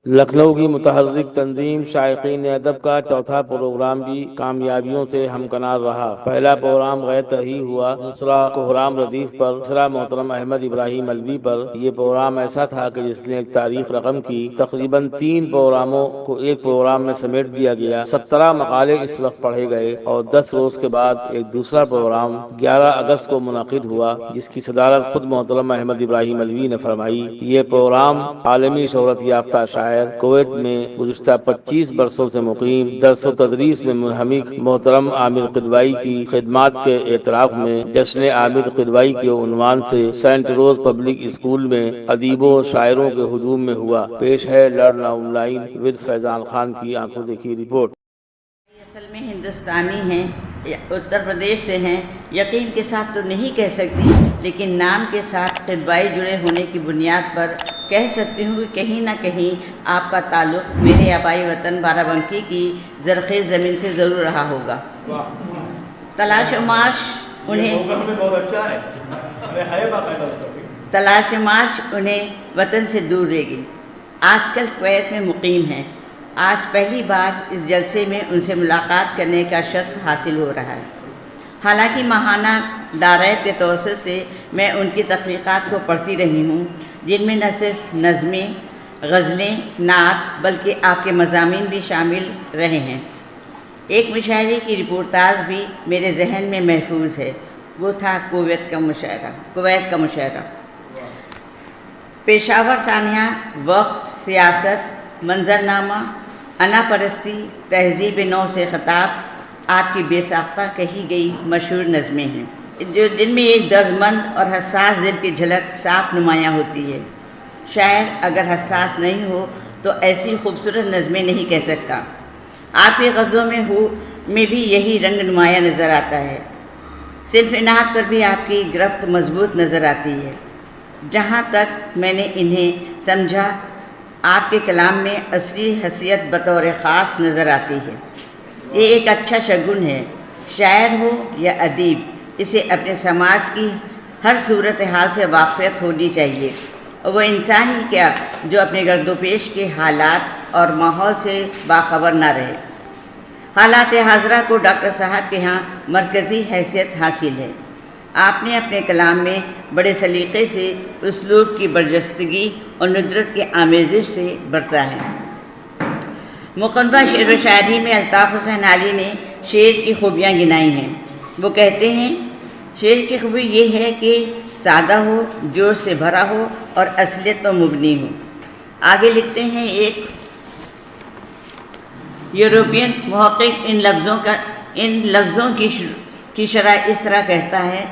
لکھنؤ کی متحرک تنظیم شائقین ادب کا چوتھا پروگرام بھی کامیابیوں سے ہمکنار رہا۔ پہلا پروگرام غیر طرحی ہوا، دوسرا کوہرام ردیف پر، تیسرا محترم احمد ابراہیم الوی پر۔ یہ پروگرام ایسا تھا کہ جس نے ایک تاریخ رقم کی۔ تقریباً 3 پروگراموں کو ایک پروگرام میں سمیٹ دیا گیا۔ 17 مقالے اس وقت پڑھے گئے اور 10 روز کے بعد ایک دوسرا پروگرام 11 اگست کو منعقد ہوا، جس کی صدارت خود محترم احمد ابراہیم الوی نے فرمائی۔ یہ پروگرام عالمی شہرت یافتہ شاعر کویت میں گزشتہ 25 برسوں سے مقیم، درس و تدریس میں منہمک محترم عامر قدوائی کی خدمات کے اعتراف میں جشن عامر قدوائی کے عنوان سے سینٹ روز پبلک اسکول میں ادیبوں و شاعروں کے ہجوم میں ہوا۔ پیش ہے لرن آن لائن ود فیضان خان کی آنکھوں دیکھی رپورٹ۔ اصل میں ہندوستانی ہیں، اتر پردیش سے ہیں، یقین کے ساتھ تو نہیں کہہ سکتی، لیکن نام کے ساتھ قدوائی جڑے ہونے کی بنیاد پر کہہ سکتی ہوں کہ کہیں نہ کہیں آپ کا تعلق میرے آبائی وطن بارہ بنکی کی زرخیز زمین سے ضرور رہا ہوگا۔ تلاش و معاش انہیں وطن سے دور لے گئی۔ آج کل کویت میں مقیم ہیں۔ آج پہلی بار اس جلسے میں ان سے ملاقات کرنے کا شرف حاصل ہو رہا ہے۔ حالانکہ ماہانہ ڈارائب کے توسط سے میں ان کی تخلیقات کو پڑھتی رہی ہوں، جن میں نہ صرف نظمیں، غزلیں، نعت بلکہ آپ کے مضامین بھی شامل رہے ہیں۔ ایک مشاعرے کی رپورتاژ بھی میرے ذہن میں محفوظ ہے، وہ تھا کویت کا مشاعرہ۔ پیشاور سانحہ، وقت، سیاست، منظرنامہ، انا پرستی، تہذیب نو سے خطاب آپ کی بے ساختہ کہی گئی مشہور نظمیں ہیں، جن میں ایک دردمند اور حساس دل کی جھلک صاف نمایاں ہوتی ہے۔ شاعر اگر حساس نہیں ہو تو ایسی خوبصورت نظمیں نہیں کہہ سکتا۔ آپ کی غزلوں میں بھی یہی رنگ نمایاں نظر آتا ہے۔ صرف انعت پر بھی آپ کی گرفت مضبوط نظر آتی ہے۔ جہاں تک میں نے انہیں سمجھا، آپ کے کلام میں اصلی حیثیت بطور خاص نظر آتی ہے۔ یہ ایک اچھا شگن ہے۔ شاعر ہو یا ادیب، اسے اپنے سماج کی ہر صورتحال سے واقفیت ہونی چاہیے، اور وہ انسان ہی کیا جو اپنے گرد و پیش کے حالات اور ماحول سے باخبر نہ رہے۔ حالات حاضرہ کو ڈاکٹر صاحب کے ہاں مرکزی حیثیت حاصل ہے۔ آپ نے اپنے کلام میں بڑے سلیقے سے اسلوب کی برجستگی اور ندرت کی آمیزش سے برتا ہے۔ مقدمہ شعر و شاعری میں الطاف حسین علی نے شعر کی خوبیاں گنائی ہیں۔ وہ کہتے ہیں، شعر کی خوبی یہ ہے کہ سادہ ہو، جوش سے بھرا ہو اور اصلیت پر مبنی ہو۔ آگے لکھتے ہیں، ایک یورپین محقق ان لفظوں کی شرح اس طرح کہتا ہے،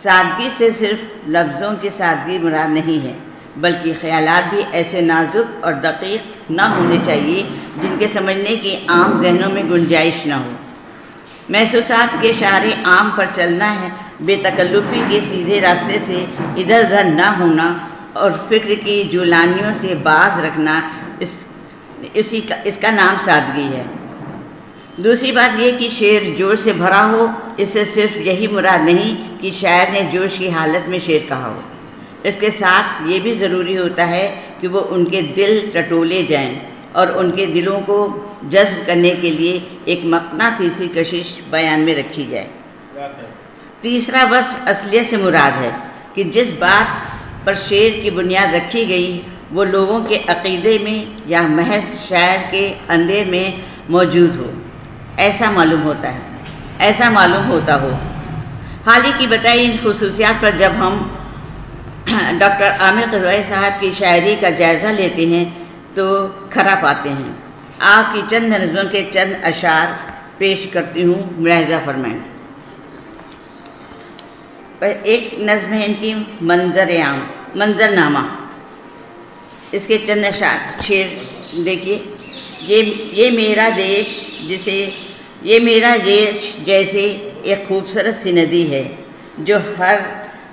سادگی سے صرف لفظوں کی سادگی مراد نہیں ہے، بلکہ خیالات بھی ایسے نازک اور دقیق نہ ہونے چاہیے جن کے سمجھنے کی عام ذہنوں میں گنجائش نہ ہو۔ محسوسات کے شاہراہ عام پر چلنا ہے، بے تکلفی کے سیدھے راستے سے ادھر ادھر نہ ہونا اور فکر کی جولانیوں سے باز رکھنا، اس کا نام سادگی ہے۔ دوسری بات یہ کہ شعر جوش سے بھرا ہو، اس سے صرف یہی مراد نہیں کہ شاعر نے جوش کی حالت میں شعر کہا ہو، اس کے ساتھ یہ بھی ضروری ہوتا ہے کہ وہ ان کے دل ٹٹولے جائیں اور ان کے دلوں کو جذب کرنے کے لیے ایک مقناطیسی کشش بیان میں رکھی جائے۔ تیسرا وصف اصلیت سے مراد ہے کہ جس بات پر شعر کی بنیاد رکھی گئی وہ لوگوں کے عقیدے میں یا محض شاعر کے اندر میں موجود ہو، ایسا معلوم ہوتا ہو۔ حال ہی کی بتائی ان خصوصیات پر جب ہم ڈاکٹر عامر قدوائی صاحب کی شاعری کا جائزہ لیتے ہیں تو کھرا پاتے ہیں۔ آپ کی چند نظموں کے چند اشعار پیش کرتی ہوں، ملاحظہ فرمائیں۔ ایک نظم ہے ان کی منظرنامہ، اس کے چند شعر دیکھیے۔ یہ میرا دیش جیسے ایک خوبصورت سی ندی ہے جو ہر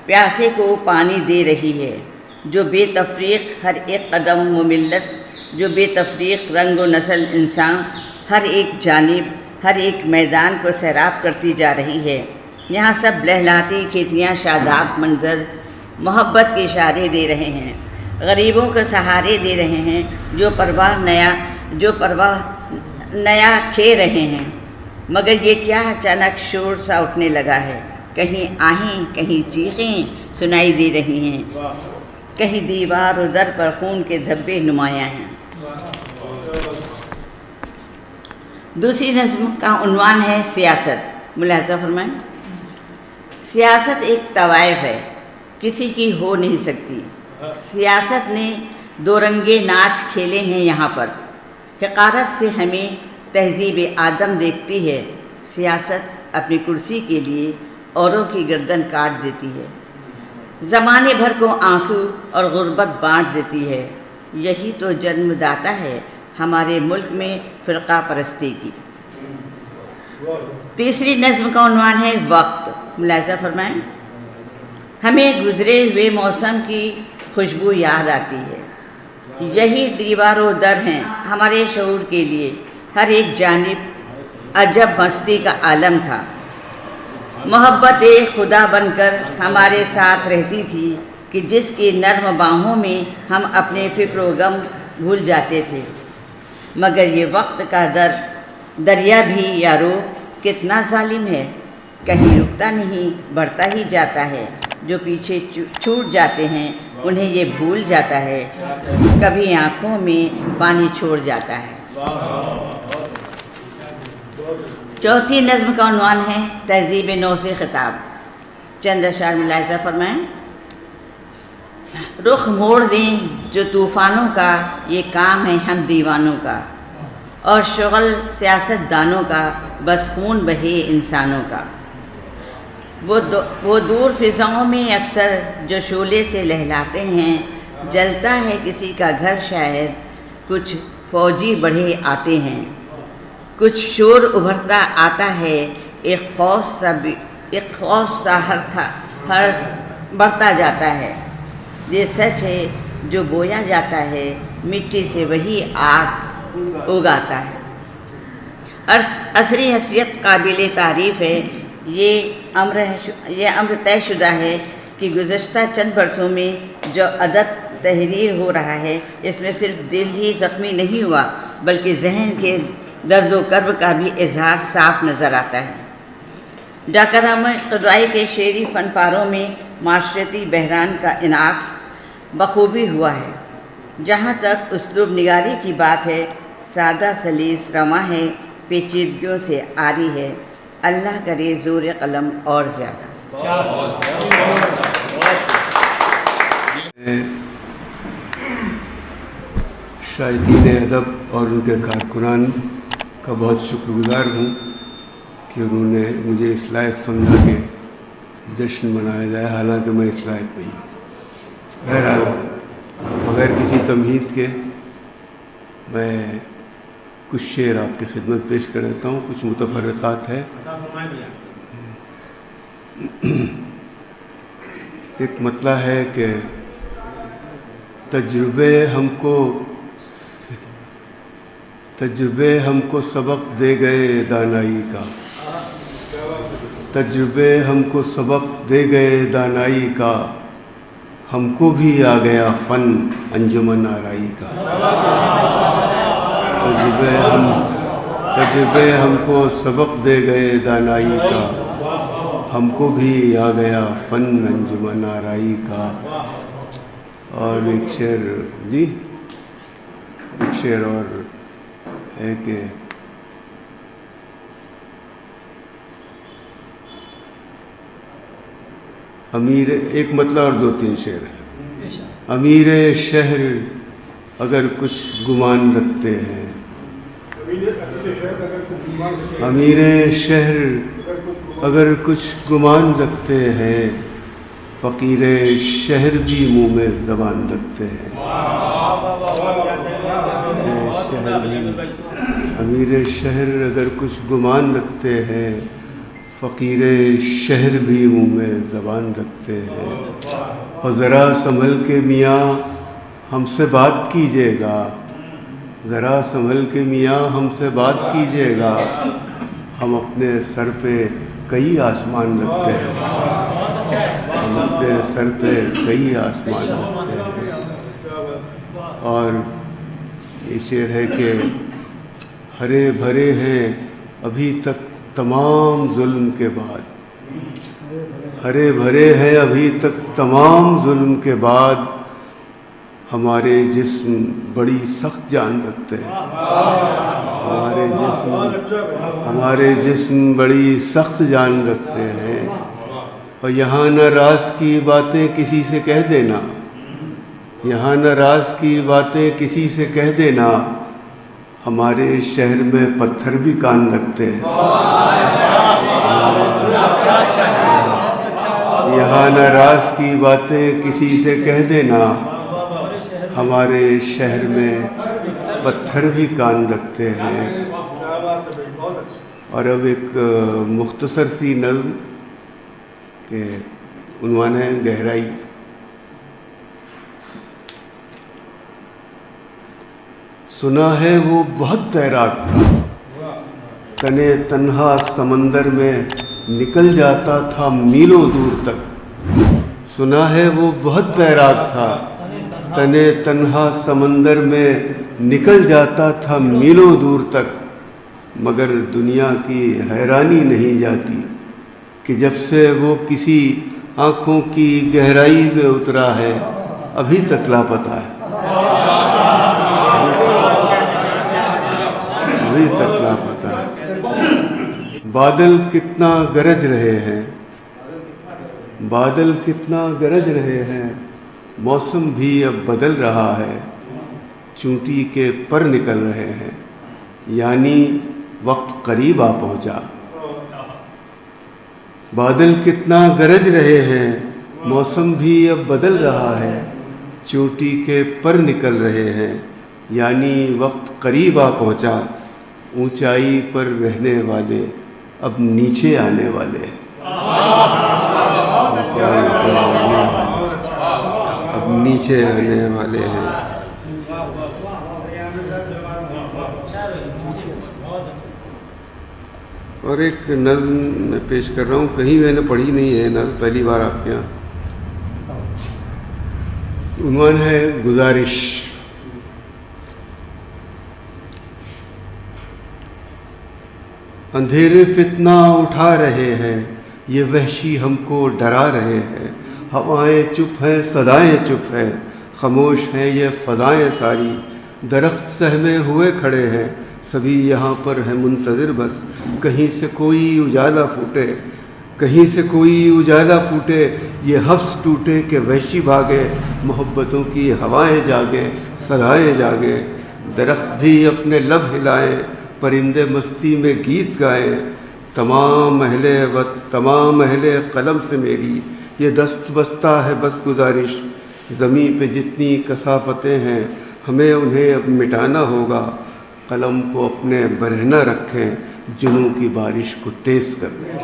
پیاسے کو پانی دے رہی ہے، جو بے تفریق ہر ایک قدم و ملت، جو بے تفریق رنگ و نسل انسان، ہر ایک جانب ہر ایک میدان کو سیراب کرتی جا رہی ہے۔ یہاں سب لہلاتی کھیتیاں شاداب منظر محبت کے اشارے دے رہے ہیں۔ غریبوں کو سہارے دے رہے ہیں، جو پرواہ نیا کھے رہے ہیں، مگر یہ کیا اچانک شور سا اٹھنے لگا ہے، کہیں آہیں کہیں چیخیں سنائی دے رہی ہیں، کہیں دیوار و در پر خون کے دھبے نمایاں ہیں۔ دوسری نظم کا عنوان ہے سیاست۔ ملاحظہ فرمائیں، سیاست ایک طوائف ہے، کسی کی ہو نہیں سکتی۔ سیاست نے دو رنگے ناچ کھیلے ہیں یہاں پر۔ حقارت سے ہمیں تہذیب آدم دیکھتی ہے، سیاست اپنی کرسی کے لیے اوروں کی گردن کاٹ دیتی ہے، زمانے بھر کو آنسو اور غربت بانٹ دیتی ہے۔ یہی تو جنم داتا ہے ہمارے ملک میں فرقہ پرستی کی۔ تیسری نظم کا عنوان ہے وقت۔ ملاحظہ فرمائیں، ہمیں گزرے ہوئے موسم کی خوشبو یاد آتی ہے، یہی دیوار و در ہیں ہمارے شعور کے لیے، ہر ایک جانب عجب مستی کا عالم تھا، محبت خدا بن کر ہمارے ساتھ رہتی تھی کہ جس کی نرم باہوں میں ہم اپنے فکر و غم بھول جاتے تھے، مگر یہ وقت کا دریا بھی یارو کتنا ظالم ہے، کہیں رکتا نہیں بڑھتا ہی جاتا ہے، جو پیچھے چھوٹ جاتے ہیں انہیں یہ بھول جاتا ہے، کبھی آنکھوں میں پانی چھوڑ جاتا ہے۔ چوتھی نظم کا عنوان ہے تہذیب نو سے خطاب۔ چند اشعار ملاحظہ فرمائیں، رخ موڑ دیں جو طوفانوں کا، یہ کام ہے ہم دیوانوں کا، اور شغل سیاست دانوں کا، بس خون بہے انسانوں کا۔ وہ دور فضاؤں میں اکثر جو شعلے سے لہلاتے ہیں، جلتا ہے کسی کا گھر شاید، کچھ فوجی بڑھے آتے ہیں، کچھ شور ابھرتا آتا ہے، ایک خوف سا ہر بڑھتا جاتا ہے، یہ سچ ہے جو بویا جاتا ہے، مٹی سے وہی آگ اگاتا ہے۔ عصری حیثیت قابل تعریف ہے، یہ امر طے شدہ ہے کہ گزشتہ چند برسوں میں جو ادب تحریر ہو رہا ہے، اس میں صرف دل ہی زخمی نہیں ہوا بلکہ ذہن کے درد و کرب کا بھی اظہار صاف نظر آتا ہے۔ ڈاکٹر احمد قدوائی کے شعری فن پاروں میں معاشرتی بحران کا انعکاس بخوبی ہوا ہے۔ جہاں تک اسلوب نگاری کی بات ہے، سادہ سلیس رواں ہے، پیچیدگیوں سے عاری ہے، اللہ کرے زور قلم اور زیادہ۔ شائقین ادب اور ان کے کارکنان کا بہت شکر گزار ہوں کہ انہوں نے مجھے اس لائق سمجھا کہ جشن منایا جائے، حالانکہ میں اس لائق نہیں ہوں۔ بہرحال بغیر کسی تمہید کے میں کچھ شعر آپ کی خدمت پیش کر دیتا ہوں، کچھ متفرقات ہے۔ ایک مطلع ہے کہ تجربے ہم کو سبق دے گئے دانائی کا، تجربے ہم کو سبق دے گئے دانائی کا، ہم کو بھی آ گیا فن انجمن آرائی کا۔ تجربے ہم کو سبق دے گئے دانائی کا، ہم کو بھی آ گیا فن انجمن آرائی کا۔ اور ایک شعر اور ہے کہ ایک مطلب اور 2-3 شعر ہے۔ امیر شہر اگر کچھ گمان رکھتے ہیں، امیر شہر اگر کچھ گمان رکھتے ہیں، فقیر شہر بھی منہ میں زبان رکھتے ہیں۔ امیر شہر اگر کچھ گمان رکھتے ہیں، فقیر شہر بھی منہ میں زبان رکھتے ہیں۔ اور ذرا سنبھل کے میاں ہم سے بات کیجیے گا، ذرا سنبھل کے میاں ہم سے بات کیجیے گا، ہم اپنے سر پہ کئی آسمان رکھتے ہیں، ہم اپنے سر پہ کئی آسمان رکھتے ہیں۔ اور یہ شعر ہے کہ ہرے بھرے ہیں ابھی تک تمام ظلم کے بعد، ہرے بھرے ہیں ابھی تک تمام ظلم کے بعد، ہمارے جسم بڑی سخت جان رکھتے ہیں، ہمارے جسم بڑی سخت جان رکھتے ہیں، اور یہاں نہ راز کی باتیں کسی سے کہہ دینا، یہاں نہ راز کی باتیں کسی سے کہہ دینا، ہمارے شہر میں پتھر بھی کان رکھتے ہیں، یہاں نہ راز کی باتیں کسی سے کہہ دینا، ہمارے شہر میں پتھر بھی کان رکھتے ہیں۔ اور اب ایک مختصر سی نظم کہ عنوان ہے گہرائی۔ سنا ہے وہ بہت تیراک تھا، تنے تنہا سمندر میں نکل جاتا تھا میلوں دور تک، سنا ہے وہ بہت تیراک تھا، تنے تنہا سمندر میں نکل جاتا تھا میلوں دور تک، مگر دنیا کی حیرانی نہیں جاتی کہ جب سے وہ کسی آنکھوں کی گہرائی میں اترا ہے ابھی تک لاپتہ ہے، ابھی تک لاپتہ ہے۔ بادل کتنا گرج رہے ہیں، بادل کتنا گرج رہے ہیں، موسم بھی اب بدل رہا ہے، چونٹی کے پر نکل رہے ہیں، یعنی وقت قریب آ پہنچا۔ بادل کتنا گرج رہے ہیں، موسم بھی اب بدل رہا ہے، چوٹی کے پر نکل رہے ہیں، یعنی وقت قریب آ پہنچا۔ اونچائی پر رہنے والے اب نیچے آنے والے، اونچائی پر رہنے والے اب نیچے آنے والے ہیں۔ اور ایک نظم میں پیش کر رہا ہوں، کہیں میں نے پڑھی نہیں ہے نظم، پہلی بار آپ کے یہاں۔ عنوان ہے گزارش۔ اندھیرے فتنہ اٹھا رہے ہیں، یہ وحشی ہم کو ڈرا رہے ہیں، ہوائیں چپ ہیں صدائیں چپ ہیں، خاموش ہیں یہ فضائیں ساری، درخت سہمے ہوئے کھڑے ہیں، سبھی یہاں پر ہیں منتظر بس، کہیں سے کوئی اجالا پھوٹے، کہیں سے کوئی اجالا پھوٹے، یہ حفظ ٹوٹے کہ وحشی بھاگے، محبتوں کی ہوائیں جاگے صدائیں جاگے، درخت بھی اپنے لب ہلائیں، پرندے مستی میں گیت گائیں، تمام اہل قلم سے میری یہ دست بستہ ہے بس گزارش، زمین پہ جتنی کثافتیں ہیں ہمیں انہیں اب مٹانا ہوگا، قلم کو اپنے برہنہ رکھیں، جنوں کی بارش کو تیز کر دیں۔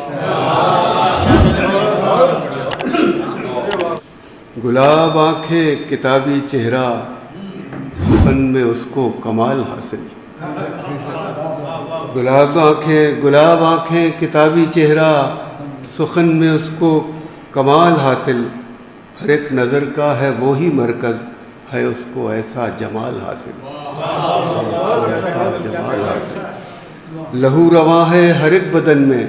گلاب آنکھیں کتابی چہرہ، سخن میں اس کو کمال حاصل، گلاب آنکھیں کتابی چہرہ، سخن میں اس کو کمال حاصل، ہر ایک نظر کا ہے وہی مرکز، ہے اس کو ایسا جمال حاصل، لہو رواں ہے ہر ایک بدن میں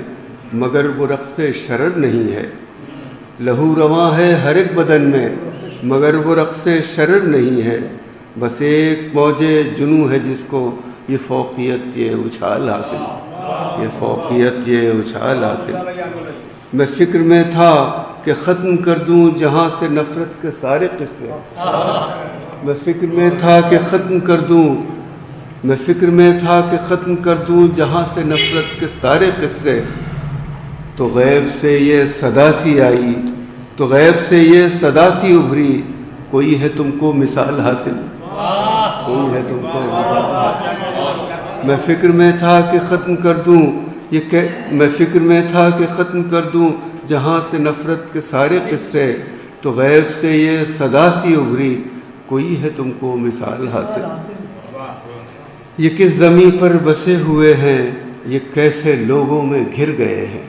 مگر وہ رقص شرر نہیں ہے، لہو رواں ہے ہر ایک بدن میں مگر وہ رقص شرر نہیں ہے، بس ایک موج جنوں ہے جس کو یہ فوقیت یہ اچھال حاصل، یہ فوقیت یہ اچھال حاصل۔ میں فکر میں تھا کہ ختم کر دوں جہاں سے نفرت کے سارے قصے، میں فکر میں تھا کہ ختم کر دوں جہاں سے نفرت کے سارے قصے، تو غیب سے یہ صدا سی آئی، تو غیب سے یہ صدا سی ابھری، کوئی ہے تم کو مثال حاصل، کوئی ہے تم کو مثال حاصل۔ میں فکر میں تھا کہ ختم کر دوں جہاں سے نفرت کے سارے قصے، تو غیب سے یہ صدا سی ابھری، کوئی ہے تم کو مثال حاصل۔ یہ کس زمین پر بسے ہوئے ہیں، یہ کیسے لوگوں میں گھر گئے ہیں،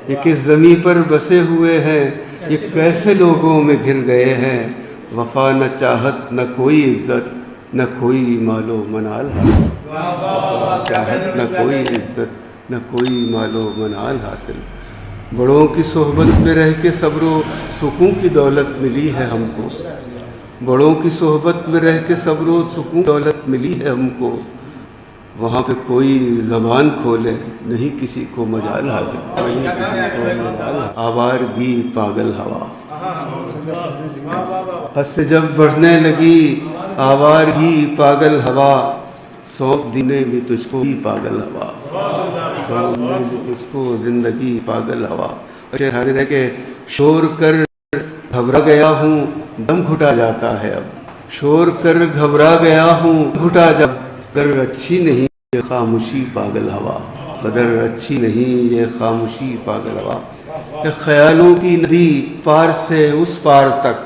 یہ کس زمین پر بسے ہوئے ہیں، یہ کیسے لوگوں میں گھر گئے ہیں، وفا نہ چاہت نہ کوئی عزت، نہ کوئی مال و منال حاصل، چاہت نہ کوئی عزت نہ کوئی مال و منال حاصل۔ بڑوں کی صحبت میں رہ کے صبر و سکون کی دولت ملی ہے ہم کو، بڑوں کی صحبت میں رہ کے صبر و سکون دولت ملی ہے ہم کو، وہاں پہ کوئی زبان کھولے نہیں کسی کو مجال حاصل، آوارگی پاگل ہوا، حد سے جب بڑھنے لگی آوارگی پاگل ہوا، سونپ دینے بھی تجھ کو ہی پاگل ہوا، سونپ دینے بھی تجھ کو زندگی پاگل ہوا۔ شہر ہے کہ شور کر گھبرا گیا ہوں دم گھٹا جاتا ہے اب، شور کر گھبرا گیا ہوں گھٹا جب، قدر اچھی نہیں یہ خاموشی پاگل ہوا، قدر اچھی نہیں یہ خاموشی پاگل ہوا۔ ایک خیالوں کی ندی پار سے اس پار تک،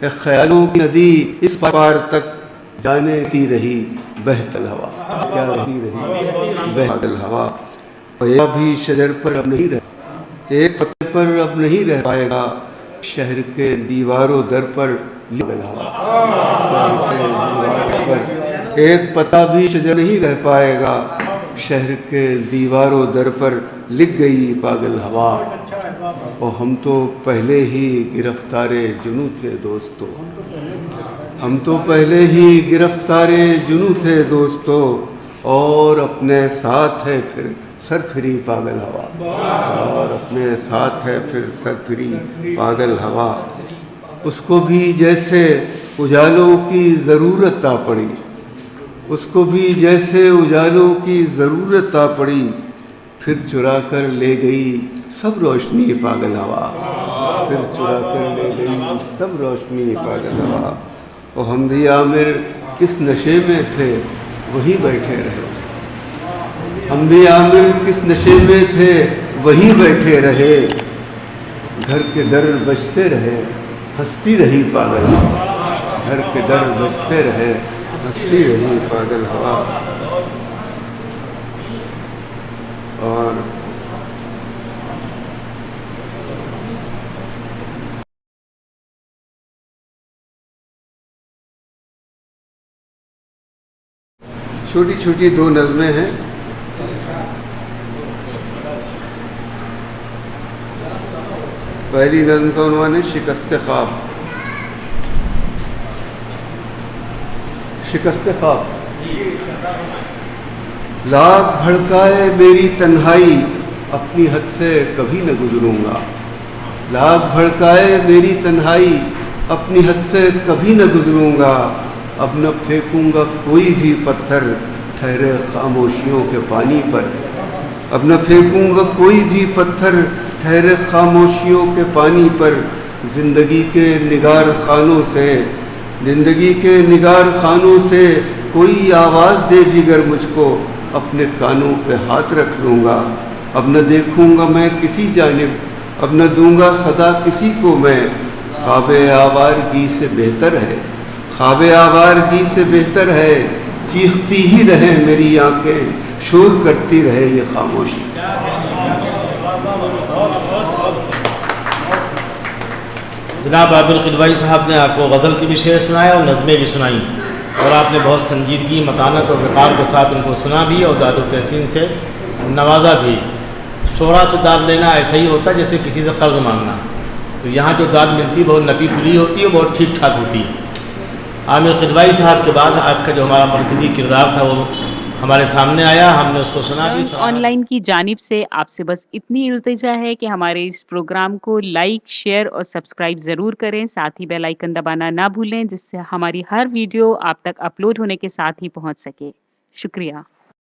ایک خیالوں کی ندی اس پار تک، جانے تی رہی بہتل ہوا، کیا رہی بہتل ہوا۔ یا بھی شجر پر اب نہیں رہ، ایک پتے پر اب نہیں رہ پائے گا، شہر کے دیواروں در پر پاگل ہوا، ایک پتا بھی شجر نہیں رہ پائے گا، شہر کے دیواروں در پر لکھ گئی پاگل ہوا۔ اور ہم تو پہلے ہی گرفتار جنوں تھے دوستو، ہم تو پہلے ہی گرفتار جنوں تھے دوستو، اور اپنے ساتھ ہے پھر سرفری پاگل ہوا، اور اپنے ساتھ ہے پھر سرفری پاگل ہوا۔ اس کو بھی جیسے اجالوں کی ضرورت آ پڑی، اس کو بھی جیسے اجالوں کی ضرورت آ پڑی، پھر چرا کر لے گئی سب روشنی پاگل ہوا، پھر چرا کر لے گئی سب روشنی پاگل ہوا۔ اور ہم بھی عامر کس نشے میں تھے وہی بیٹھے رہے، ہم بھی عامر کس نشے میں تھے وہی بیٹھے رہے، گھر کے در بجتے رہے ہنستی رہی پاگل ہوا، گھر کے در بجتے رہے ہنستی رہی پاگل ہوا۔ اور چھوٹی چھوٹی دو نظمیں ہیں۔ پہلی نظم کا عنوان ہے شکست خواب۔ شکست خواب۔ لاکھ بھڑکائے میری تنہائی اپنی حد سے کبھی نہ گزروں گا، لاکھ بھڑکائے میری تنہائی اپنی حد سے کبھی نہ گزروں گا، اب نہ پھینکوں گا کوئی بھی پتھر ٹھہرے خاموشیوں کے پانی پر، اب نہ پھینکوں گا کوئی بھی پتھر ٹھہرے خاموشیوں کے پانی پر، زندگی کے نگار خانوں سے، زندگی کے نگار خانوں سے کوئی آواز دے دیگر مجھ کو، اپنے کانوں پہ ہاتھ رکھ لوں گا، اب نہ دیکھوں گا میں کسی جانب، اب نہ دوں گا صدا کسی کو میں، خواب آوارگی سے بہتر ہے، خواب آوارگی سے بہتر ہے، چیختی ہی رہے میری آنکھیں، شور کرتی رہے یہ خاموشی۔ جناب عابد القدوئی صاحب نے آپ کو غزل کی بھی شعر سنایا اور نظمیں بھی سنائیں، اور آپ نے بہت سنجیدگی، متانت اور وقار کے ساتھ ان کو سنا بھی اور داد و تحسین سے نوازا بھی۔ شعراء سے داد لینا ایسا ہی ہوتا ہے جیسے کسی سے قرض مانگنا، تو یہاں جو داد ملتی ہے بہت نپی تلی ہوتی ہے، بہت ٹھیک ٹھاک ہوتی ہے۔ عامر قدوئی صاحب کے بعد آج کا جو ہمارا مرکزی کردار تھا وہ ہمارے سامنے آیا، ہم نے اس کو سنا بھی۔ آن لائن کی جانب سے آپ سے بس اتنی التجا ہے کہ ہمارے اس پروگرام کو لائک، شیئر اور سبسکرائب ضرور کریں، ساتھ ہی بیل آئیکن دبانا نہ بھولیں، جس سے ہماری ہر ویڈیو آپ تک اپلوڈ ہونے کے ساتھ ہی پہنچ سکے۔ شکریہ۔